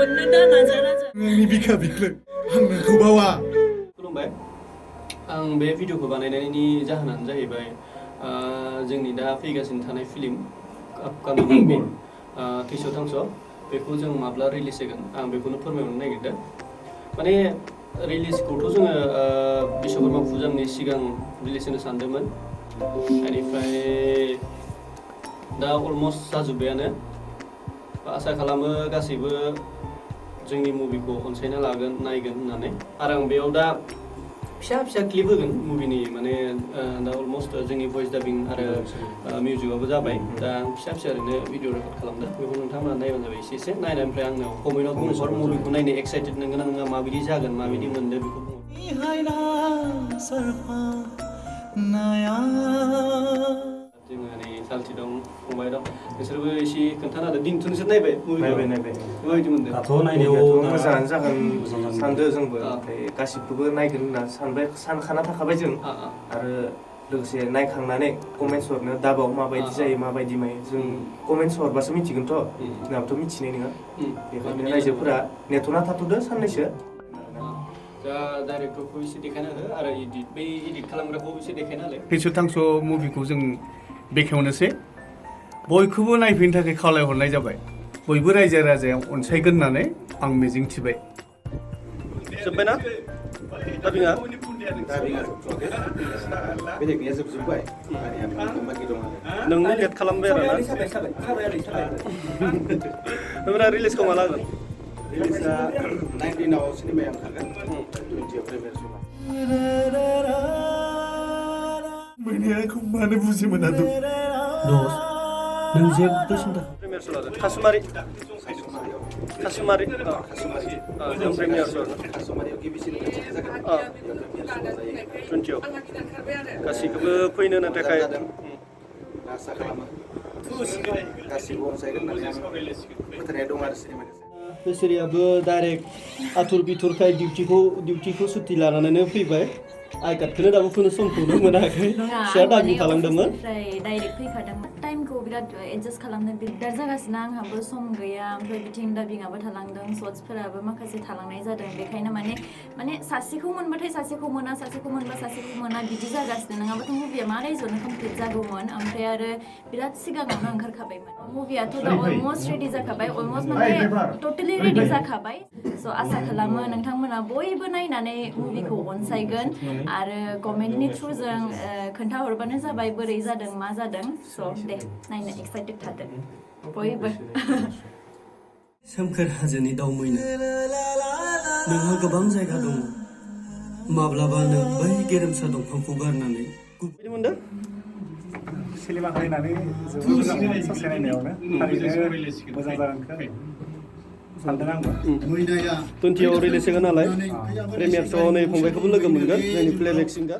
आंनि बिखा बिख्लो आं नोंखौ बावा। खुलुमबाय। आं बे भिडिअखौ बानायनायनि जाहोनानो जाहैबाय जोंनि दा फैगासिनो थानाय फिल्म आपकामिं मुभि थैस' थांस' बेखौ जों माब्ला रिलिज होगोन आं बेखौनो फोरमायहरनो नागिरदों। माने रिलिजखौथ' जोङो बिश्वकर्मा फुजानि सिगां रिलिज होनो सानदोंमोन। बेनिफ्राय दा अलमस्ट जाजोब्बायानो। आसा खालामो गासैबो जोंनि मुभिखौ अनसायना लागोन नायगोन होननानै। आरो आं बेयाव दा फिसा फिसा क्लिप होगोन मुभिनि माने दा अलमस्ट जोंनि भइस डाबिं आरो मिउजिकआबो जाबाय। दा आं फिसा फिसा ओरैनो भिडिअ रेकर्ड खालामदों। बेखौ नोंथांमोना नायबानो जाबाय एसे नायनानै ओमफ्राय आंनो कमेन्टआव बुंहर मुभिखौ नायनो एक्साइटेड नोंगोना नोङा माबायदि जागोन माबायदि मोनदों बेखौ बुंहर। जोङो नै सालथि दं फंबाय दं बिसोरबो एसे खोन्थाना होदो। दिनैथ' नोंसोर नायबाय नायबाय माबायदि मोनदों? दाथ' नायनायाव मोजाङानो जागोन सानदों जोंबो। ओमफ्राय गासिबखौबो नायगोन होनना सानखाना थाखाबाय जों। आरो लोगोसे नायखांनानै कमेन्टस हरनो दाबाव माबायदि जायो माबायदि मायो जों कमेन्टस हरबासो मिथिगोनथ'। जोंहाबोथ' मिथिनाय नङा। बेखायनो रायजोफोरा नेथ'ना थाथ'दो साननैसो। दा डाइरेक्टरखौ एसे देखायना हो आरो एडिट खालामग्राखौ एसे देखायना होलाय। थैस' थांस' मुभिखौ जों बेखेवनोसै बयखौबो नायफैनो थाखाय खावलायहरनाय जाबाय। बयबो रायजो राजाया अनसायगोन होननानै आं मिजिं थिबाय। जोब्बायना दाबिङा? बेलेगनिया जोबजोब्बाय बाखि दं आरो नोंनो लेट खालामबाय आरो ना? ओमफ्राय रिलिजखौ माला होगोन? रिलिजआ 19आव सिनेमाया ओंखारगोन 20आव प्रिमियार श'आ। मैनाया आंखौ मानो बुजि मोनादों? दस नों जेबो सिन्था प्रिमियार श' लागोन कासुमारि जों प्रिमियार श' कासुमारियाव गिबिसिन जागोन 20आव गासैखौबो फैनो होनो थाखाय आसा खालामो गासिबो अनसायगोन होननानै आं फोथायनाय दं आरो सिनेमानि। बेसोरियाबो डाइरेक्ट आथुर बिथुरखाय डिउटिखौ सुटि लानानैनो फैबाय। आइ कार्डखौनो दाबो फोनो समखौनो मोनाखै। फिसा दाबि खालामदोंमोन। डाइरेक्ट फैखादोंमोन। टाइमखौ बिराद एडजास्ट खालामनो बिराद जागासिनो आंहाबो सम गैया। ओमफ्राय बिथिं दाबिङाबो थालांदों शर्ट्सफोराबो माखासे थालांनाय जादों। बेखायनो माने सासेखौ मोनबाथाय सासेखौ मोना सासेखौ मोनबा सासेखौ मोना बिदि जागासिनो। नङाबाथ' मुभिया मा रायजोआवनो कमप्लिट जागौमोन। ओमफ्राय आरो बिराद सिगाङावनो ओंखारखाबायमोन। मुभियाथ' दा अलमस्ट रेडि जाखाबाय। अलमस्ट माने टटेलि रेडि जाखाबाय। स' आसा खालामो नोंथांमोना बयबो नायनानै मुभिखौ अनसायगोन आरो कमेन्टनि थ्रुजों खोन्थाहरबानो जाबाय बोरै जादों मा जादों। स' दे नायनो एक्साइटेड थादो बयबो। सोमखोर हाजोनि दाउ मैना नोंहा गोबां जायगा दङ। माब्लाबा नों बै गेरेमसा दंफांखौ गारनानै बिदि मोनदों? सिनेमाखौ नायनानै जोबोद मोजां मोनो ससे नायनायावनो थारैनो मोजां जागोनखौ सानदों आंबो। 20आव रिलिज होगोन नालाय प्रिमियार श'आव नै फंबायखौबो लोगो मोनगोन जोंनि प्लेबेक सिंगार।